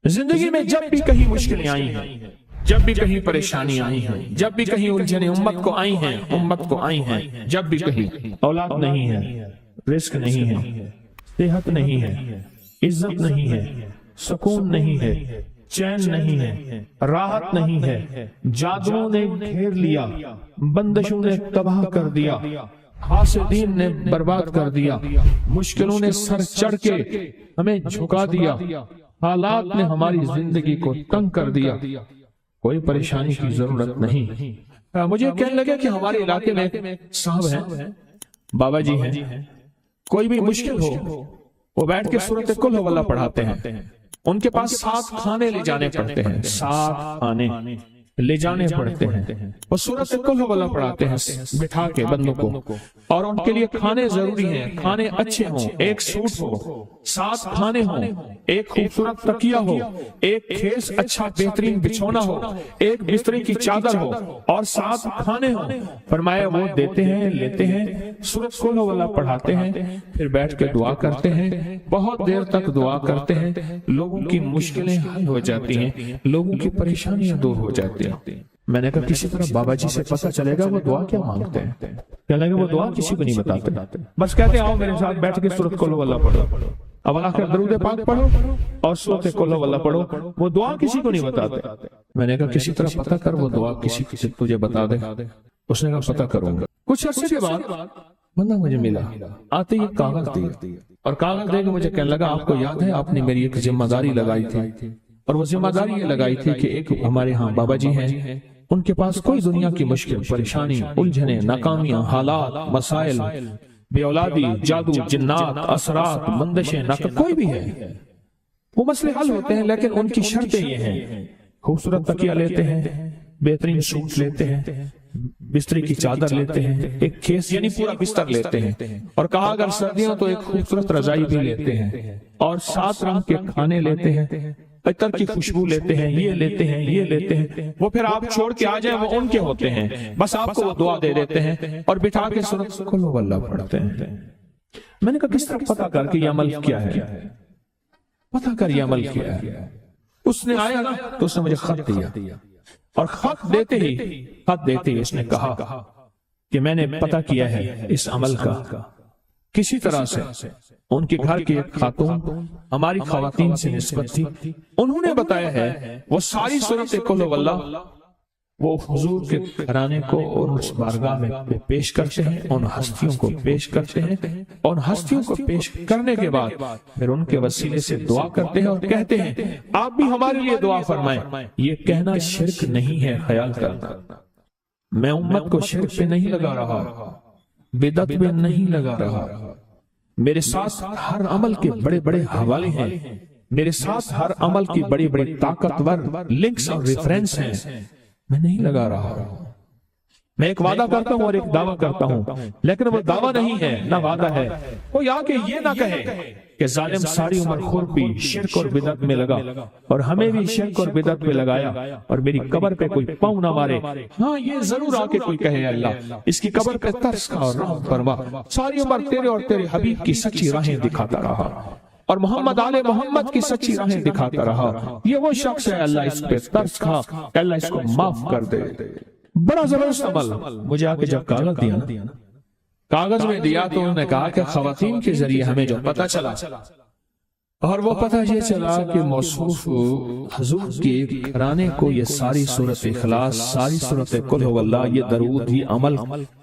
زندگی میں جب بھی کہیں مشکلیں آئی ہیں، جب بھی کہیں پریشانی آئی ہیں، جب بھی کہیں الجھنیں امت کو آئی ہیں، جب بھی کہیں اولاد نہیں ہے، رزق نہیں ہے، صحت نہیں ہے، عزت نہیں ہے، سکون نہیں ہے، چین نہیں ہے، راحت نہیں ہے، جادوؤں نے گھیر لیا، بندشوں نے تباہ کر دیا، حاسدین نے برباد کر دیا، مشکلوں نے سر چڑھ کے ہمیں جھکا دیا، حالات نے ہماری زندگی کو تنگ کر دیا، کوئی پریشانی کی ضرورت نہیں۔ مجھے کہنے لگے کہ ہمارے علاقے میں صاحب ہیں، بابا جی ہیں، کوئی بھی مشکل ہو وہ بیٹھ کے سورۃ قل ہو اللہ پڑھاتے ہیں، ان کے پاس 7 کھانے لے جانے پڑتے ہیں، 7 کھانے لے جانے پڑتے ہیں، وہ سورۃ قل ہو اللہ پڑھاتے ہیں بٹھا کے بندوں کو، اور ان کے لیے کھانے ضروری ہیں، کھانے اچھے ہوں، ایک سوٹ ہو، 7 کھانے ہوں، ایک خوبصورت تکیہ ہو، ایک کھیس اچھا بہترین بچھونا ہو، ایک بستری کی چادر ہو، اور 7 کھانے ہوں۔ فرمایا وہ دیتے ہیں، لیتے ہیں، سورۃ قل ہو اللہ پڑھاتے ہیں، پھر بیٹھ کے دعا کرتے ہیں، بہت دیر تک دعا کرتے ہیں، لوگوں کی مشکلیں حل ہو جاتی ہیں، لوگوں کی پریشانیاں دور ہو جاتی ہیں۔ میں نے کہا کسی طرح بابا جی سے پتہ چلے گا وہ دعا کیا مانگتے ہیں؟ کہنے لگے وہ دعا کسی کو نہیں بتاتے، بس کہتے ہیں آؤ میرے ساتھ بیٹھ کے سورۃ قل ہو اللہ پڑھو، اب آخر درود پاک پڑھو اور سورۃ قل ہو اللہ پڑھو، وہ دعا کسی کو نہیں بتاتے۔ میں نے کہا کسی طرح پتہ کر وہ دعا کسی سے تجھے بتا دے۔ اس نے کہا پتہ کروں گا۔ کچھ عرصے کے بعد بندہ مجھے ملا، آتے ہی کاغذ دیا، اور کاغذ دے کے مجھے کہنے لگا آپ کو یاد ہے آپ نے میری ایک ذمہ داری لگائی تھی، اور وہ ذمہ داری یہ لگائی تھی کہ ایک ہمارے ہاں بابا جی ہیں، ان کے پاس کوئی دنیا کی مشکل، پریشانی، الجھنیں، ناکامیاں، حالات، مسائل، بے اولادی، جادو، جنات، اثرات، بندشیں، کوئی بھی ہے، وہ مسئلے حل ہوتے ہیں، لیکن ان کی شرطیں یہ ہیں، خوبصورت تکیہ لیتے ہیں، بہترین سوٹ لیتے ہیں، بستری کی چادر لیتے ہیں، ایک کھیس یعنی پورا بستر لیتے ہیں، اور کہا اگر سردیاں تو ایک خوبصورت رضائی بھی لیتے ہیں، اور 7 رنگ کے کھانے لیتے ہیں، عطر کی خوشبو لیتے ہیں، یہ لیتے ہیں، یہ لیتے ہیں، وہ پھر آپ چھوڑ کے آ جائیں وہ ان کے ہوتے ہیں، بس آپ کو وہ دعا دے دیتے ہیں اور بٹھا کے سورۃ قل ہو اللہ پڑھتے ہیں۔ میں نے کہا کس طرح پتہ کر کے یہ عمل کیا ہے، پتہ کر یہ عمل کیا ہے۔ اس نے آیا نا تو اس نے مجھے خط دیا، اور خط دیتے ہی اس نے کہا کہ میں نے پتہ کیا ہے اس عمل کا، کسی طرح سے ان کے گھر کی ایک خاتون ہماری خواتین سے نسبت تھی، انہوں نے بتایا ہے وہ ساری سورۃ قل ہو اللہ وہ حضور کے گھرانے کو اور اس بارگاہ میں پیش کرتے ہیں، ان ہستیوں کو پیش کرتے ہیں، اور ہستیوں کو پیش کرنے کے بعد پھر ان کے وسیلے سے دعا کرتے ہیں اور کہتے ہیں آپ بھی ہمارے لیے دعا فرمائیں۔ یہ کہنا شرک نہیں ہے، خیال کرنا، میں امت کو شرک پہ نہیں لگا رہا، بدعت پہ نہیں لگا رہا، میرے ساتھ ہر عمل کے بڑے بڑے حوالے ہیں، میرے ساتھ ہر عمل کی بڑی بڑی طاقتور لنکس اور ریفرنس ہیں، میں نہیں لگا رہا، میں ایک وعدہ کرتا ہوں اور ایک دعویٰ کرتا ہوں، لیکن وہ دعویٰ نہیں ہے نہ وعدہ ہے، کوئی آ کے یہ نہ کہے کہ ظالم ساری عمر خرپی شرک اور بدعت میں لگا اور ہمیں بھی شرک اور بدعت میں لگایا، اور میری قبر پہ کوئی پاؤں نہ مارے۔ ہاں یہ ضرور آ کے کوئی کہے اللہ اس کی قبر پہ ترس کھا اور رحم فرما، ساری عمر تیرے اور تیرے حبیب کی سچی راہیں دکھاتا رہا اور محمد آل محمد کی سچی راہیں دکھاتا رہا، یہ وہ شخص ہے اللہ اس پہ ترس کھا، اللہ اس کو معاف کر دے۔ بڑا زبردست عمل۔ مجھے آ کے جب کاغذ دیا نا، کاغذ میں دیا تو انہوں نے کہا کہ خواتین کے ذریعے ہمیں جو پتہ چلا، اور وہ پتہ یہ چلا کہ موصوف حضور کے گھرانے کو یہ ساری سورۃ اخلاص، ساری سورۃ قل ہو اللہ، یہ درود، یہ عمل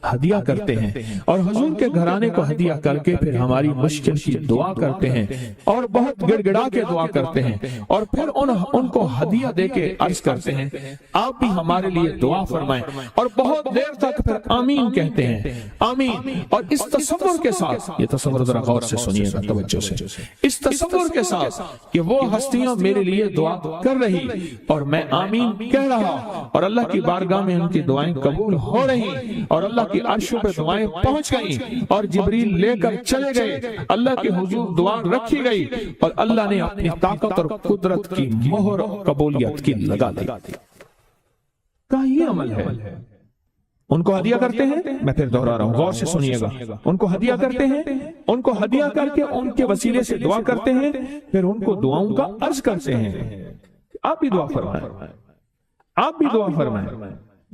ہدیہ کرتے ہیں، اور حضور کے گھرانے کو ہدیہ کر کے پھر ہماری مشکل کی دعا کرتے ہیں، اور بہت گڑ گڑا کے دعا کرتے ہیں، اور پھر ان کو ہدیہ دے کے عرض کرتے ہیں آپ بھی ہمارے لیے دعا فرمائیں، اور بہت دیر تک پھر آمین کہتے ہیں، آمین۔ اور اس تصور کے ساتھ، یہ تصور ذرا غور سے سنیے گا توجہ سے، اس تصور کے ساتھ کہ وہ ہستیاں میرے لیے دعا کر رہی اور میں آمین کہہ رہا، اور اللہ کی بارگاہ میں ان کی دعائیں قبول ہو رہی، اور اللہ کی عرشوں پہ دعائیں پہنچ گئیں، اور جبریل لے کر چلے گئے، اللہ کے حضور دعا رکھی گئی، اور اللہ نے اپنی طاقت اور قدرت کی مہر قبولیت کی لگا دی۔ کہا یہ عمل ہے، ان کو ہدیہ کرتے ہیں، میں پھر دوہرا رہا ہوں، غور سے سنیے گا، ان کو ہدیہ کرتے ہیں، ان کو ہدیہ کر کے ان کے وسیلے سے دعا کرتے ہیں، پھر ان کو دعاؤں کا عرض کرتے ہیں، آپ بھی دعا فرمائیں، آپ بھی دعا فرمائیں،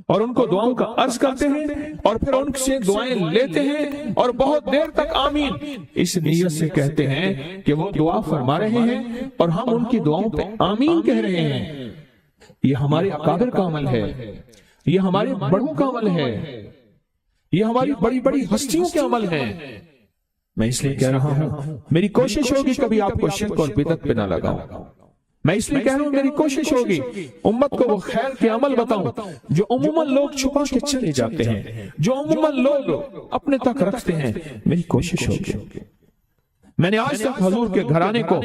اور ان کو دعاؤں کا عرض کرتے ہیں، اور پھر ان سے دعائیں لیتے ہیں، اور بہت دیر تک آمین اس نیت سے کہتے ہیں کہ وہ دعا فرما رہے ہیں اور ہم ان کی دعاؤں پہ آمین کہہ رہے ہیں۔ یہ ہمارے اکابر کا عمل ہے، یہ ہمارے بڑوں کا عمل ہے، یہ ہماری بڑی بڑی ہستیوں کے عمل ہیں۔ میں اس لیے کہہ رہا ہوں، میری کوشش ہوگی کبھی آپ کو شرک اور بدعت پہ نہ لگاؤں، میں اس لیے کہہ رہا ہوں میری کوشش ہوگی امت کو وہ خیر کے عمل بتاؤں جو عموماً لوگ چھپا کے چلے جاتے ہیں، جو عموماً لوگ اپنے تک رکھتے ہیں، میری کوشش ہوگی۔ میں نے آج تک حضور کے گھرانے کو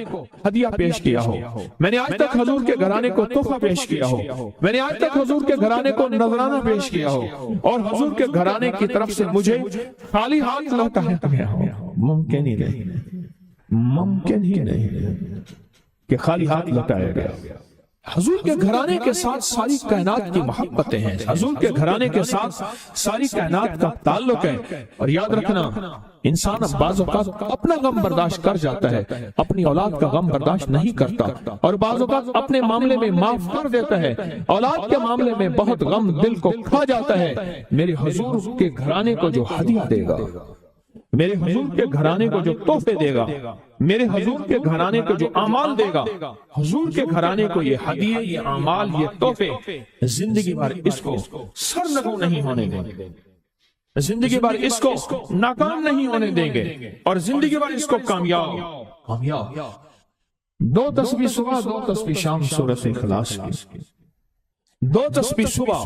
ہدیہ پیش کیا ہو، میں نے آج تک حضور کے گھرانے کو تحفہ پیش کیا ہو، میں نے آج تک حضور کے گھرانے کو نذرانہ پیش کیا ہو، اور حضور کے گھرانے کی طرف سے مجھے خالی ہاتھ لوٹایا گیا ہو۔ ممکن ہی نہیں، ممکن ہی نہیں کہ خالی ہاتھ لوٹایا گیا۔ حضور کے گھرانے کے ساتھ ساری کائنات کی محبتیں ہیں، حضور کے گھرانے کے ساتھ ساری کائنات کا تعلق ہے، اور یاد رکھنا انسان بعض اوقات اپنا غم برداشت کر جاتا ہے، اپنی اولاد کا غم برداشت نہیں کرتا، اور بعض اوقات اپنے معاملے میں معاف کر دیتا ہے، اولاد کے معاملے میں بہت غم دل کو کھا جاتا ہے۔ میرے حضور کے گھرانے کو جو ہدیہ دے گا، میرے حضور کے گھرانے کو جو تحفے دے گا، میرے حضور کے گھرانے کو جو اعمال دے گا، حضور کے گھرانے کو یہ ہدیے، یہ اعمال، یہ تحفے زندگی بھر اس کو سرنگوں نہیں ہونے دیں گے، زندگی بھر اس کو ناکام نہیں ہونے دیں گے، اور زندگی بھر اس کو کامیاب۔ 2 تسبیح صبح، 2 تسبیح شام سورۃ اخلاص کی، 2 تسبیح صبح،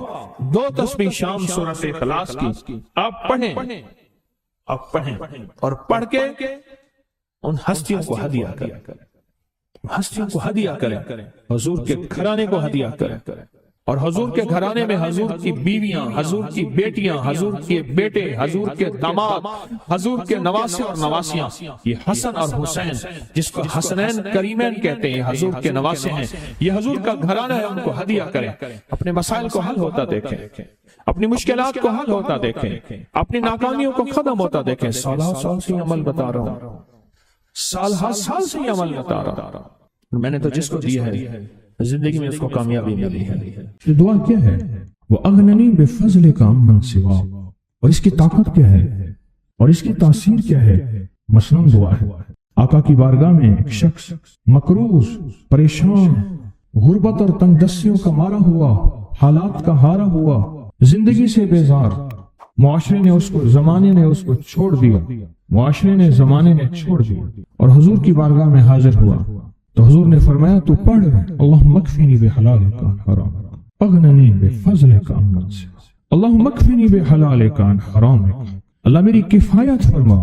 2 تسبیح شام سورۃ اخلاص کی آپ پڑھیں، آپ پڑھیں، اور پڑھ کے ان ہستیوں کو ہدیہ کریں، ہستیوں کو ہدیہ کریں، حضور کے گھرانے کو ہدیہ کریں، اور حضور کے گھرانے میں حضور کی بیویاں، حضور کی بیٹیاں، حضور کے بیٹے، حضور کے داماد، حضور کے نواسے اور نواسیاں، یہ حسن اور حسین جس کو حسنین کریمین کہتے ہیں، حضور کے نواسے ہیں، یہ حضور کا گھرانہ ہے، ان کو ہدیہ کریں، اپنے مسائل کو حل ہوتا دیکھیں، اپنی مشکلات کو حل ہوتا دیکھیں، اپنی ناکامیوں کو ختم ہوتا دیکھیں۔ سال سے عمل بتا رہا ہوں، سال سے عمل بتا رہا ہوں، میں نے تو جس کو دیا ہے زندگی میں اس کو کامیابی ملی ہے۔ یہ دعا کیا ہے؟ وہ اغننی بفضل کا من سوا، اور اس کی طاقت کیا ہے اور اس کی تاثیر کیا ہے؟ مثلاً دعا ہے، آقا کی بارگاہ میں ایک شخص مقروض، پریشان، غربت اور تنگ دستیوں کا مارا ہوا، حالات کا ہارا ہوا، زندگی سے بیزار، معاشرے نے اس کو، زمانے نے اس کو چھوڑ دیا، معاشرے نے، زمانے نے چھوڑ دیا، اور حضور کی بارگاہ میں حاضر ہوا، تو حضور نے فرمایا تو پڑھ اللہم اکفنی بحلالک عن حرامک اغننی بفضلک عمن سواک، اللہم اکفنی بحلالک عن حرامک، اللہ میری کفایت فرما،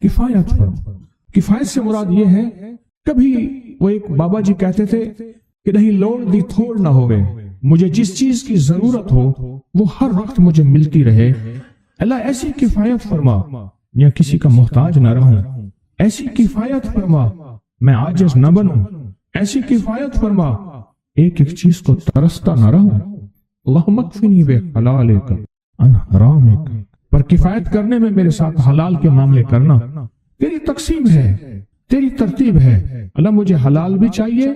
کفایت فرما۔ کفایت سے مراد یہ ہے، کبھی وہ ایک بابا جی کہتے تھے کہ نہیں لوڑ دی تھوڑ نہ ہوئے، مجھے جس چیز کی ضرورت ہو وہ ہر وقت مجھے ملتی رہے، اللہ ایسی کفایت فرما، یا کسی کا محتاج نہ رہوں، ایسی کفایت فرما، میں عاجز نہ بنوں، ایسی کفایت فرما، ایک ایک چیز کو ترستا نہ رہوں، اللہم اکفنی بحلالک عن حرامک، پر کفایت کرنے میں میرے ساتھ حلال کے معاملے کرنا تیری تقسیم ہے، تیری ترتیب ہے، اللہ مجھے حلال بھی چاہیے،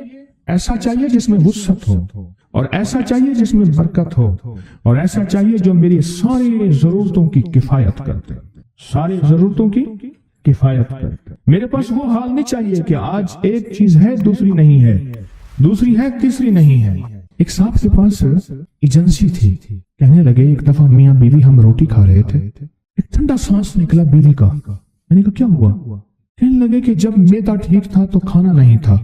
ایسا چاہیے جس میں وسعت ہو، اور ایسا چاہیے جس میں برکت ہو، اور ایسا چاہیے جو میری ساری ضرورتوں کی کفایت کرتے، ساری ضرورتوں کی کفایت کرتے۔ میرے پاس وہ حال نہیں چاہیے کہ آج ایک چیز ہے دوسری نہیں ہے، دوسری ہے تیسری نہیں ہے۔ ایک صاحب کے پاس ایجنسی تھی، کہنے لگے ایک دفعہ میاں بیوی ہم روٹی کھا رہے تھے، ایک ٹھنڈا سانس نکلا بیوی کا، میں نے کہا کیا ہوا؟ کہنے لگے کہ جب میدا ٹھیک تھا تو کھانا نہیں تھا،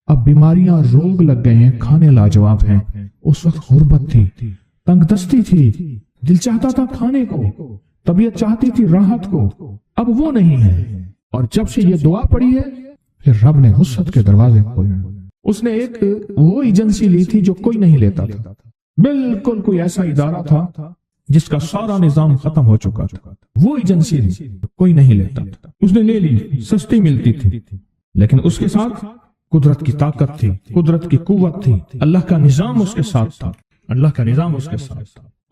اب بیماریاں روگ لگ گئے ہیں، کھانے لاجواب ہیں، اس وقت غربت تھی، تنگ دستی تھی، دل چاہتا تھا کھانے کو، طبیعت چاہتی تھی راحت کو، اب وہ نہیں ہے۔ اور جب سے یہ دعا پڑی ہے پھر رب نے وسعت کے دروازے کھولے۔ اس نے ایک وہ ایجنسی لی تھی جو کوئی نہیں لیتا تھا، بالکل کوئی ایسا ادارہ تھا جس کا سارا نظام ختم ہو چکا تھا، وہ ایجنسی لی، کوئی نہیں لیتا تھا، اس نے لے لی، سستی ملتی تھی، لیکن اس کے ساتھ قدرت کی طاقت تھی، قدرت کی قوت تھی، اللہ کا نظام اس کے ساتھ تھا، اللہ کا نظام اس کے ساتھ تھا۔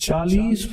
40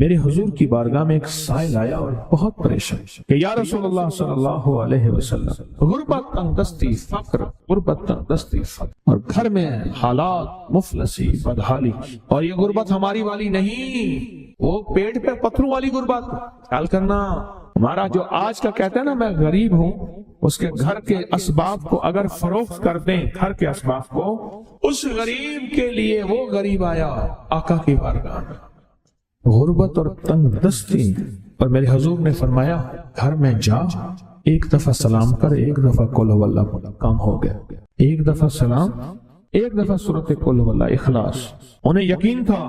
میرے حضور کی بارگاہ میں ایک سائل آیا اور بہت پریشان کہ یا رسول اللہ صلی اللہ علیہ وسلم، غربت، تنگدستی، فقر، غربت، تنگدستی، فقر، اور گھر میں حالات مفلسی، بدحالی، اور یہ غربت ہماری والی نہیں، وہ پیٹ پہ پتھروں والی غربت۔ خیال کرنا، ہمارا جو آج کا کہتا ہے نا میں غریب ہوں، اس کے گھر کے اسباب کو اگر فروخت کر دیں، گھر کے اسباب کو، اس غریب کے لیے وہ غریب آیا آقا کی بارگاہ میں، غربت اور تنگ دستی، اور میرے حضور نے فرمایا گھر میں جا، ایک دفعہ سلام کر، ایک دفعہ قل هو اللہ پڑھ، کام ہو گیا، ایک دفعہ سلام، ایک دفعہ سورۃ قل هو اللہ، اخلاص۔ انہیں یقین تھا،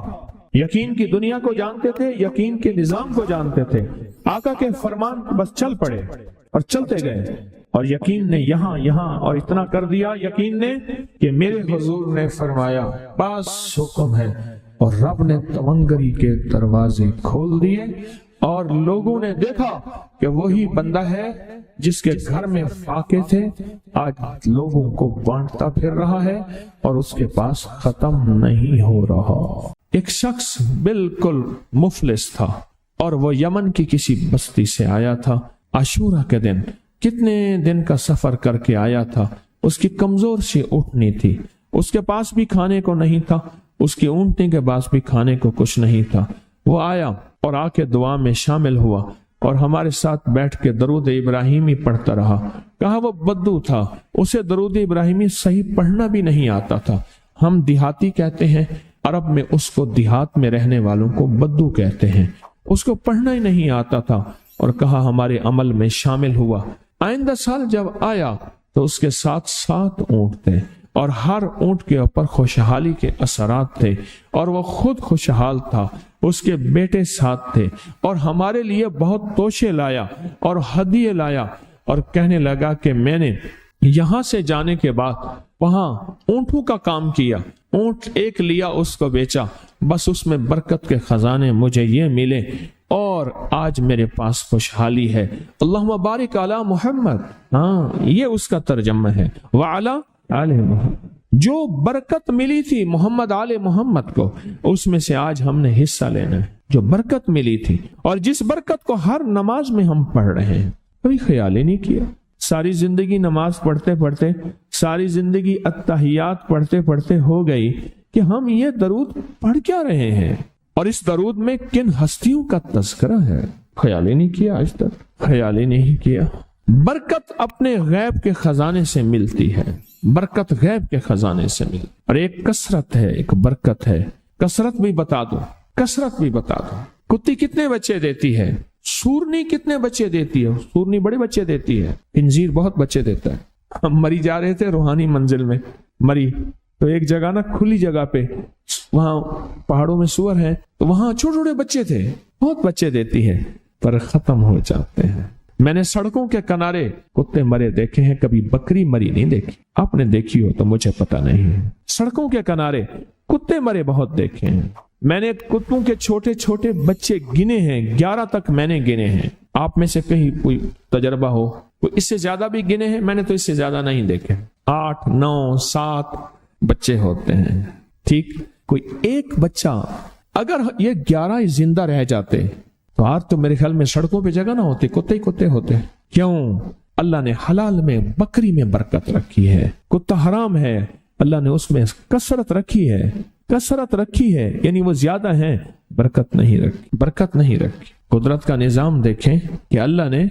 یقین کی دنیا کو جانتے تھے، یقین کے نظام کو جانتے تھے، آقا کے فرمان بس چل پڑے اور چلتے گئے، اور یقین نے یہاں اور اتنا کر دیا یقین نے کہ میرے حضور نے فرمایا بس حکم ہے، اور رب نے تونگری کے دروازے کھول دیے، اور لوگوں نے دیکھا کہ وہی بندہ ہے جس کے گھر میں فاقے تھے، آج لوگوں کو بانٹتا پھر رہا ہے اور اس کے پاس ختم نہیں ہو رہا۔ ایک شخص بالکل مفلس تھا اور وہ یمن کی کسی بستی سے آیا تھا، عاشورہ کے دن، کتنے دن کا سفر کر کے آیا تھا، اس کی کمزور سی اونٹنی تھی، اس کے پاس بھی کھانے کو نہیں تھا، اس کی اونٹنی کے پاس بھی کھانے کو کچھ نہیں تھا۔ وہ آیا اور آ کے دعا میں شامل ہوا اور ہمارے ساتھ بیٹھ کے درود ابراہیمی پڑھتا رہا۔ کہا وہ بدو تھا، اسے درود ابراہیمی صحیح پڑھنا بھی نہیں آتا تھا، ہم دیہاتی کہتے ہیں، عرب میں اس کو دیہات میں رہنے والوں کو بدو کہتے ہیں، اس کو پڑھنا ہی نہیں آتا تھا، اور کہا ہمارے عمل میں شامل ہوا۔ آئندہ سال جب آیا تو اس کے ساتھ 7 اونٹ تھے، اور ہر اونٹ کے اوپر خوشحالی کے اثرات تھے، اور وہ خود خوشحال تھا، اس کے بیٹے ساتھ تھے، اور ہمارے لیے بہت توشے لایا اور ہدیے لایا، اور کہنے لگا کہ میں نے یہاں سے جانے کے بعد وہاں اونٹوں کا کام کیا، اونٹ ایک لیا، اس کو بیچا، بس اس میں برکت کے خزانے مجھے یہ ملے، اور آج میرے پاس خوشحالی ہے۔ اللہم بارک علی محمد، ہاں یہ اس کا ترجمہ ہے، وعلی آل محمد، جو برکت ملی تھی محمد آل محمد کو، اس میں سے آج ہم نے حصہ لینا ہے، جو برکت ملی تھی، اور جس برکت کو ہر نماز میں ہم پڑھ رہے ہیں۔ کبھی خیال ہی نہیں کیا، ساری زندگی نماز پڑھتے پڑھتے، ساری زندگی اتحیات پڑھتے پڑھتے ہو گئی کہ ہم یہ درود پڑھ کیا رہے ہیں، اور اس درود میں کن ہستیوں کا تذکرہ ہے، خیال ہی نہیں کیا، آج تک خیال ہی نہیں کیا۔ برکت اپنے غیب کے خزانے سے ملتی ہے، برکت غیب کے خزانے سے ملتی، اور ایک کثرت ہے، ایک برکت ہے۔ کثرت بھی بتا دو، کثرت بھی بتا دو، کتی کتنے بچے دیتی ہے، سورنی کتنے بچے دیتی ہے، سورنی بڑے بچے دیتی ہے، خنزیر بہت بچے دیتا ہے۔ ہم مری جا رہے تھے روحانی منزل میں، مری تو ایک جگہ نا کھلی جگہ پہ، وہاں پہاڑوں میں سور ہیں، تو وہاں چھوٹے چھوٹے بچے تھے، بہت بچے دیتی ہے، پر ختم ہو جاتے ہیں۔ میں نے سڑکوں کے کنارے کتے مرے دیکھے ہیں، کبھی بکری مری نہیں دیکھی، آپ نے دیکھی ہو تو مجھے پتا نہیں ہے۔ سڑکوں کے کنارے کتے مرے بہت دیکھے ہیں، میں نے کتوں کے چھوٹے چھوٹے بچے گنے ہیں، 11 تک میں نے گنے ہیں۔ آپ میں سے کہیں کوئی تجربہ ہو، کوئی اس سے زیادہ بھی گنے ہیں، میں نے تو اس سے زیادہ نہیں دیکھے، 8 9 7 بچے ہوتے ہیں، ٹھیک۔ کوئی ایک بچہ، اگر یہ 11 زندہ رہ جاتے تو آج تو میرے خیال میں سڑکوں پہ جگہ نہ ہوتی، کتے ہی کتے ہوتے۔ کیوں؟ اللہ نے حلال میں بکری میں برکت رکھی ہے، کتا حرام ہے، اللہ نے اس میں کثرت رکھی ہے، کثرت رکھی ہے، یعنی وہ زیادہ ہیں، برکت نہیں رکھی، برکت نہیں رکھی۔ قدرت کا نظام دیکھیں کہ اللہ نے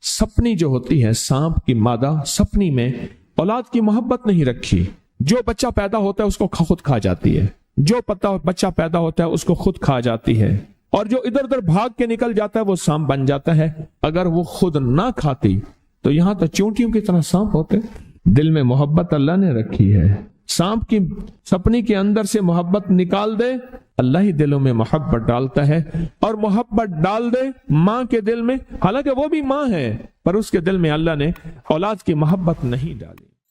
سپنی جو ہوتی ہے، سانپ کی مادہ سپنی میں اولاد کی محبت نہیں رکھی، جو بچہ پیدا ہوتا ہے اس کو خود کھا جاتی ہے، جو بچہ پیدا ہوتا ہے اس کو خود کھا جاتی ہے، اور جو ادھر ادھر بھاگ کے نکل جاتا ہے وہ سانپ بن جاتا ہے۔ اگر وہ خود نہ کھاتی تو یہاں تو چونٹیوں کی طرح سانپ ہوتے۔ دل میں محبت اللہ نے رکھی ہے، سانپ کی سپنی کے اندر سے محبت نکال دے، اللہ ہی دلوں میں محبت ڈالتا ہے، اور محبت ڈال دے ماں کے دل میں، حالانکہ وہ بھی ماں ہے، پر اس کے دل میں اللہ نے اولاد کی محبت نہیں ڈالی۔